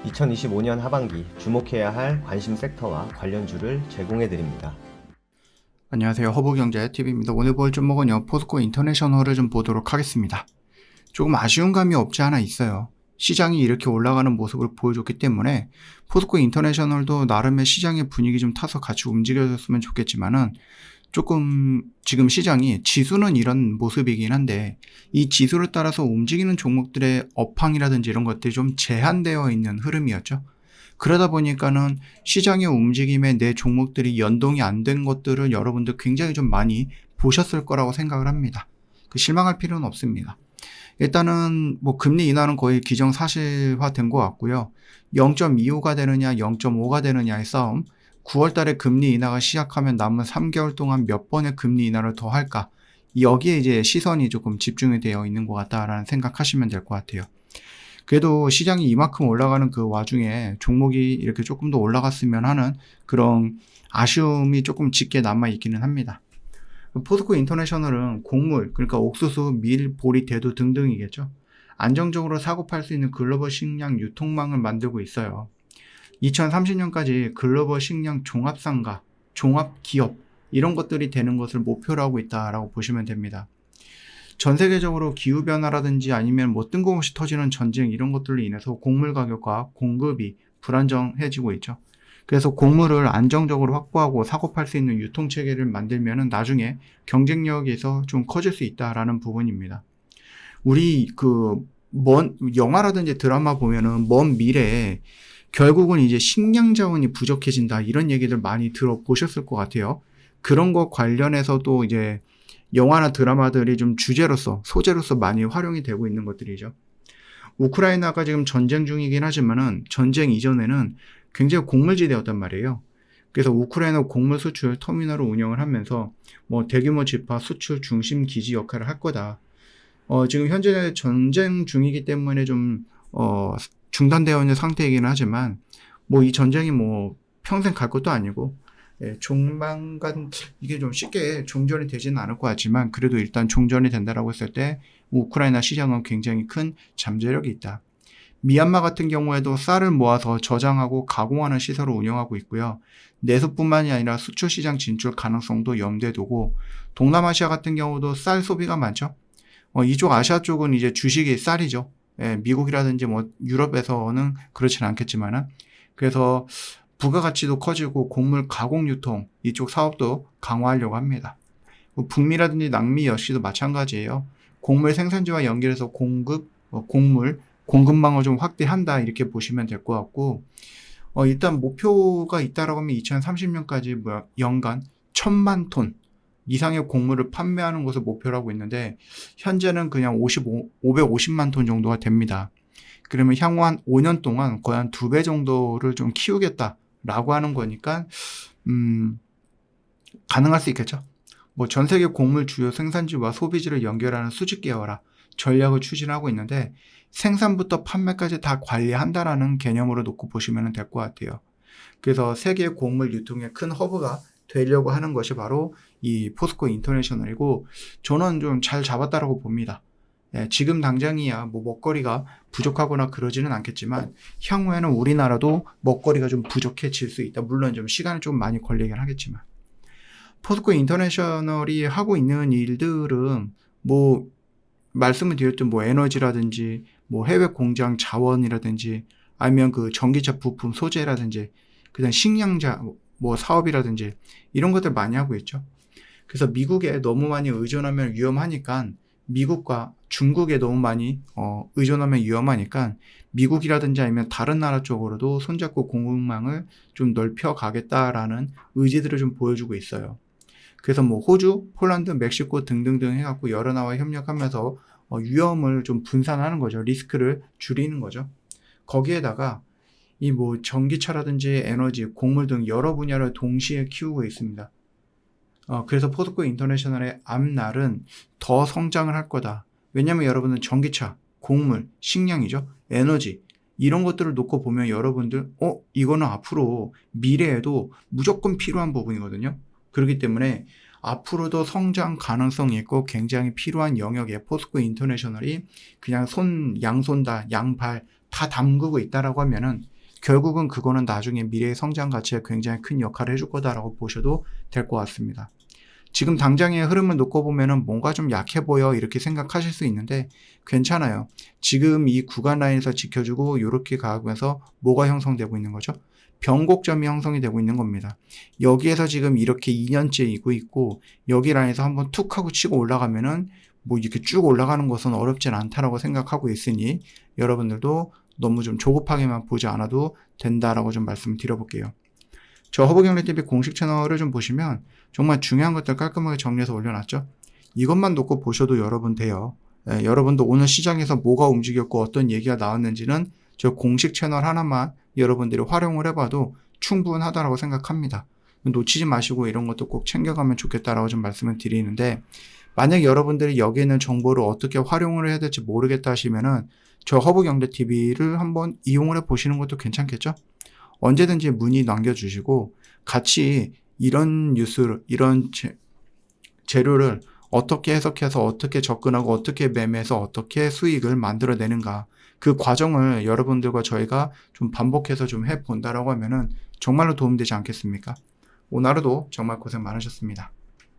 2025년 하반기 주목해야 할 관심 섹터와 관련주를 제공해 드립니다. 안녕하세요. 허브경제TV입니다. 오늘 볼 종목은요, 포스코 인터내셔널을 좀 보도록 하겠습니다. 조금 아쉬운 감이 없지 않아 있어요. 시장이 이렇게 올라가는 모습을 보여줬기 때문에 포스코 인터내셔널도 나름의 시장의 분위기 좀 타서 같이 움직여줬으면 좋겠지만은 조금 지금 시장이 지수는 이런 모습이긴 한데 이 지수를 따라서 움직이는 종목들의 업황이라든지 이런 것들이 좀 제한되어 있는 흐름이었죠. 그러다 보니까는 시장의 움직임에 내 종목들이 연동이 안 된 것들을 여러분들 굉장히 좀 많이 보셨을 거라고 생각을 합니다. 실망할 필요는 없습니다. 일단은 뭐 금리 인하는 거의 기정사실화 된 것 같고요. 0.25가 되느냐 0.5가 되느냐의 싸움. 9월 달에 금리 인하가 시작하면 남은 3개월 동안 몇 번의 금리 인하를 더 할까? 여기에 이제 시선이 조금 집중이 되어 있는 것 같다라는 생각하시면 될 것 같아요. 그래도 시장이 이만큼 올라가는 그 와중에 종목이 이렇게 조금 더 올라갔으면 하는 그런 아쉬움이 조금 짙게 남아있기는 합니다. 포스코 인터내셔널은 곡물, 그러니까 옥수수, 밀, 보리, 대두 등등이겠죠. 안정적으로 사고 팔 수 있는 글로벌 식량 유통망을 만들고 있어요. 2030년까지 글로벌 식량 종합상가, 종합기업 이런 것들이 되는 것을 목표로 하고 있다라고 보시면 됩니다. 전 세계적으로 기후변화라든지 아니면 뭐 뜬금없이 터지는 전쟁 이런 것들로 인해서 곡물 가격과 공급이 불안정해지고 있죠. 그래서 곡물을 안정적으로 확보하고 사고 팔 수 있는 유통체계를 만들면 나중에 경쟁력에서 좀 커질 수 있다라는 부분입니다. 우리 영화라든지 드라마 보면은 먼 미래에 결국은 이제 식량 자원이 부족해진다 이런 얘기들 많이 들어보셨을 것 같아요. 그런 것 관련해서도 이제 영화나 드라마들이 좀 주제로서, 소재로서 많이 활용이 되고 있는 것들이죠. 우크라이나가 지금 전쟁 중이긴 하지만은 전쟁 이전에는 굉장히 곡물지대였단 말이에요. 그래서 우크라이나 곡물 수출 터미널을 운영을 하면서 뭐 대규모 집화 수출 중심 기지 역할을 할 거다. 지금 현재 전쟁 중이기 때문에 좀 중단되어 있는 상태이긴 하지만 뭐 이 전쟁이 뭐 평생 갈 것도 아니고 조만간 이게 좀 쉽게 종전이 되지는 않을 것 같지만 그래도 일단 종전이 된다라고 했을 때 우크라이나 시장은 굉장히 큰 잠재력이 있다. 미얀마 같은 경우에도 쌀을 모아서 저장하고 가공하는 시설을 운영하고 있고요. 내수뿐만이 아니라 수출 시장 진출 가능성도 염두에 두고 동남아시아 같은 경우도 쌀 소비가 많죠. 이쪽 아시아 쪽은 이제 주식이 쌀이죠. 미국이라든지 뭐 유럽에서는 그렇지는 않겠지만은 그래서 부가가치도 커지고 곡물 가공 유통 이쪽 사업도 강화하려고 합니다. 북미라든지 남미 역시도 마찬가지예요. 곡물 생산지와 연결해서 곡물 공급망을 좀 확대한다 이렇게 보시면 될 것 같고 일단 목표가 있다라고 하면 2030년까지 연간 1000만 톤 이상의 곡물을 판매하는 것을 목표로 하고 있는데 현재는 그냥 550만 톤 정도가 됩니다. 그러면 향후 한 5년 동안 거의 한 2배 정도를 좀 키우겠다라고 하는 거니까 가능할 수 있겠죠. 뭐 전 세계 곡물 주요 생산지와 소비지를 연결하는 수직 계열화 전략을 추진하고 있는데 생산부터 판매까지 다 관리한다라는 개념으로 놓고 보시면 될 것 같아요. 그래서 세계 곡물 유통의 큰 허브가 되려고 하는 것이 바로 이 포스코 인터내셔널이고 저는 좀 잘 잡았다라고 봅니다. 지금 당장이야 뭐 먹거리가 부족하거나 그러지는 않겠지만 향후에는 우리나라도 먹거리가 좀 부족해질 수 있다. 물론 좀 시간이 좀 많이 걸리긴 하겠지만 포스코 인터내셔널이 하고 있는 일들은 뭐 말씀을 드렸던 뭐 에너지라든지 뭐 해외 공장 자원이라든지 아니면 그 전기차 부품 소재라든지 그다음 식량자 뭐 사업이라든지 이런 것들 많이 하고 있죠. 그래서 미국에 너무 많이 의존하면 위험하니까 미국과 중국에 너무 많이 의존하면 위험하니까 미국이라든지 아니면 다른 나라 쪽으로도 손잡고 공급망을 좀 넓혀 가겠다라는 의지들을 좀 보여주고 있어요. 그래서 뭐 호주, 폴란드, 멕시코 등등등 해갖고 여러 나라와 협력하면서 위험을 좀 분산하는 거죠. 리스크를 줄이는 거죠. 거기에다가 이 뭐 전기차라든지 에너지, 곡물 등 여러 분야를 동시에 키우고 있습니다. 그래서 포스코 인터내셔널의 앞날은 더 성장을 할 거다. 왜냐면 여러분은 전기차, 곡물, 식량이죠. 에너지 이런 것들을 놓고 보면 여러분들 이거는 앞으로 미래에도 무조건 필요한 부분이거든요. 그렇기 때문에 앞으로도 성장 가능성이 있고 굉장히 필요한 영역에 포스코 인터내셔널이 그냥 양손 다 양발 다 담그고 있다라고 하면은 결국은 그거는 나중에 미래의 성장 가치에 굉장히 큰 역할을 해줄 거다라고 보셔도 될 것 같습니다. 지금 당장의 흐름을 놓고 보면은 뭔가 좀 약해 보여 이렇게 생각하실 수 있는데 괜찮아요. 지금 이 구간 라인에서 지켜주고 이렇게 가면서 뭐가 형성되고 있는 거죠? 변곡점이 형성이 되고 있는 겁니다. 여기에서 지금 이렇게 2년째 이고 있고 여기 라인에서 한번 툭 하고 치고 올라가면은 뭐 이렇게 쭉 올라가는 것은 어렵진 않다라고 생각하고 있으니 여러분들도 너무 좀 조급하게만 보지 않아도 된다라고 좀 말씀을 드려볼게요. 저 허브경제TV 공식 채널을 좀 보시면 정말 중요한 것들 깔끔하게 정리해서 올려놨죠. 이것만 놓고 보셔도 여러분 돼요. 여러분도 오늘 시장에서 뭐가 움직였고 어떤 얘기가 나왔는지는 저 공식 채널 하나만 여러분들이 활용을 해봐도 충분하다라고 생각합니다. 놓치지 마시고 이런 것도 꼭 챙겨가면 좋겠다라고 좀 말씀을 드리는데 만약 여러분들이 여기에 있는 정보를 어떻게 활용을 해야 될지 모르겠다 하시면은 저 허브경제TV를 한번 이용을 해보시는 것도 괜찮겠죠? 언제든지 문의 남겨주시고 같이 이런 뉴스를, 이런 재료를 어떻게 해석해서 어떻게 접근하고 어떻게 매매해서 어떻게 수익을 만들어내는가 그 과정을 여러분들과 저희가 좀 반복해서 좀 해본다라고 하면은 정말로 도움되지 않겠습니까? 오늘 하루도 정말 고생 많으셨습니다.